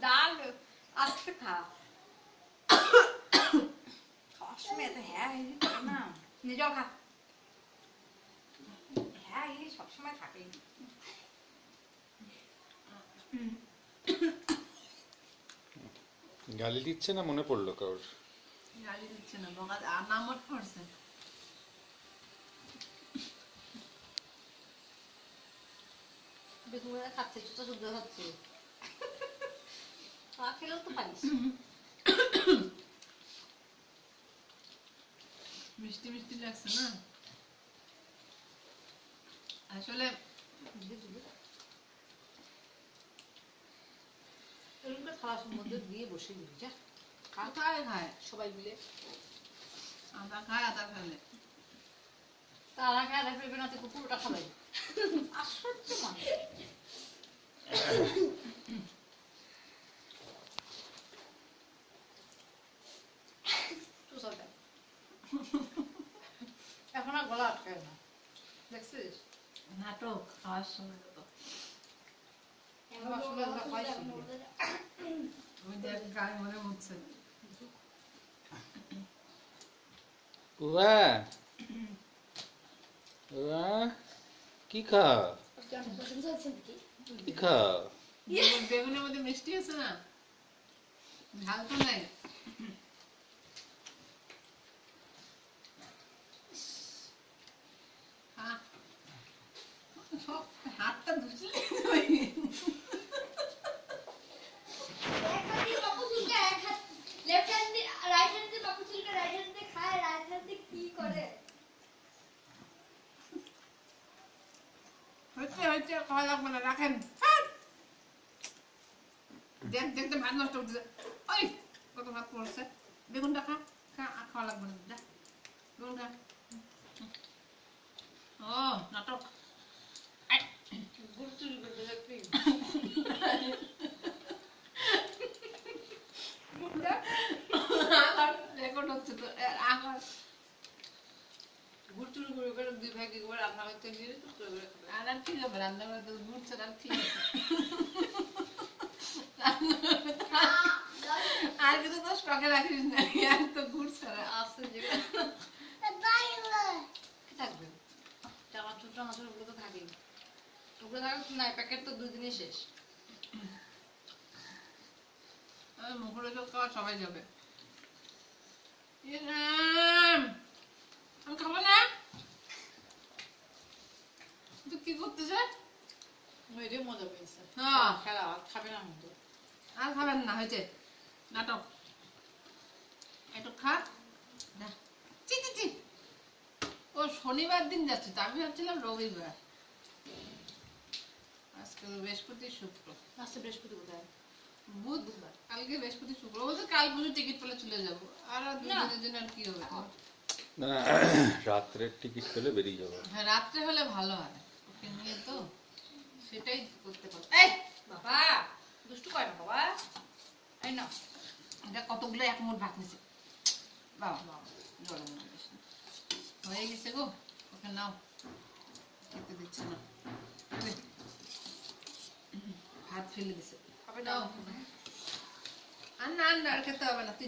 ডাল আস্তে খা খাওয়ার সময় এত হ্যাঁ হিজি করে না নিজেও খা হ্যাঁ হিজি সবসময় থাকে গালি দিচ্ছে না মনে পড়লো কারোর? গালি দিচ্ছে না, বকা আর নামট করছে। বেগুনটা খাচ্ছে ছোট ছোট খাচ্ছে খেলেও তো পারিস মিষ্টি মিষ্টি লাগছে না আসলে। খাওয়ার মধ্যে দিয়ে বসে দিবি যা কোথায় খায় সবাই মিলে আদা খায়, আদা খেলে তারা খায় আর পেবে না তুই পুরোটা খাবাই আশ্চর্য মানুষ এখন আর গলা আটকায় না দেখছিস নাটক খাওয়ার সময় তো ওই দেখ গায়ে মনে হচ্ছে উয়া উয়া কি খাও কি খাও? বেগুনের মধ্যে মিষ্টি আছে না, ঝাল তো নাই। হাতটা ধুচলে হচ্ছে খাওয়া লাগবে না, রাখেন। দেখ দেখতে ভাত নষ্ট করতেছে। ওই কত ভাত পড়ছে, বেগুনটা খা খা, আর খাওয়া লাগবে না। দেখ বেগুন খা। ও নাটক রেকর্ড হচ্ছে তো আবার গুড় চুরি করে করে দুই ভাই কি করে রান্না করতে গিয়ে তো করে খাবে আর ঠিক হবে, রান্না করে তো ঘুরছে আর ঠিক আছে। আর কিছু তো স্টকে রাখিস না, আর তো ঘুরছে না আসছে যে থাকবে চানাচুর টানাচুর ওগুলো তো থাকেই, ওগুলো থাকবে না প্যাকেট তো 2 দিনই শেষ। মুখরোচক খাওয়া সবাই যাবে। আমি খাবো না, তুই কি করতেছে? ওইটাই মজা পেয়েছে হ্যাঁ খেলা খাবে না মতো আর খাবেন না, হয়েছে নাটক। একটু খা না, চি চি চি। ও শনিবার দিন যাচ্ছে তো, আমি ভাবছিলাম রবিবার। আজকে বৃহস্পতি শুক্র, আজকে বৃহস্পতি কোথায় বুধবার, কালকে বৃহস্পতি শুক্র, বলতে কাল বুঝে টিকিট পেলে চলে যাবো। আর 2 দিনের জন্য আর কি হবে তোমার? না রাত্রের টিকিট পেলে বেরিয়ে যাবো। হ্যাঁ রাত্রে হলে ভালো হয়, ওকে নিয়ে তো সেটাই করতে পারো। এই বাবা দুষ্টু করে না বাবা, এই না এটা কতগুলো এক মুঠ ভাত নিছে বাবা, বাবা জলে মনে বেশি হয়ে গেছে গো, ওকে নাও, খেতে দিচ্ছে না, ভাত ফেলে দিছে। খাবে নাও না আর না আর খেতে হবে না। তুই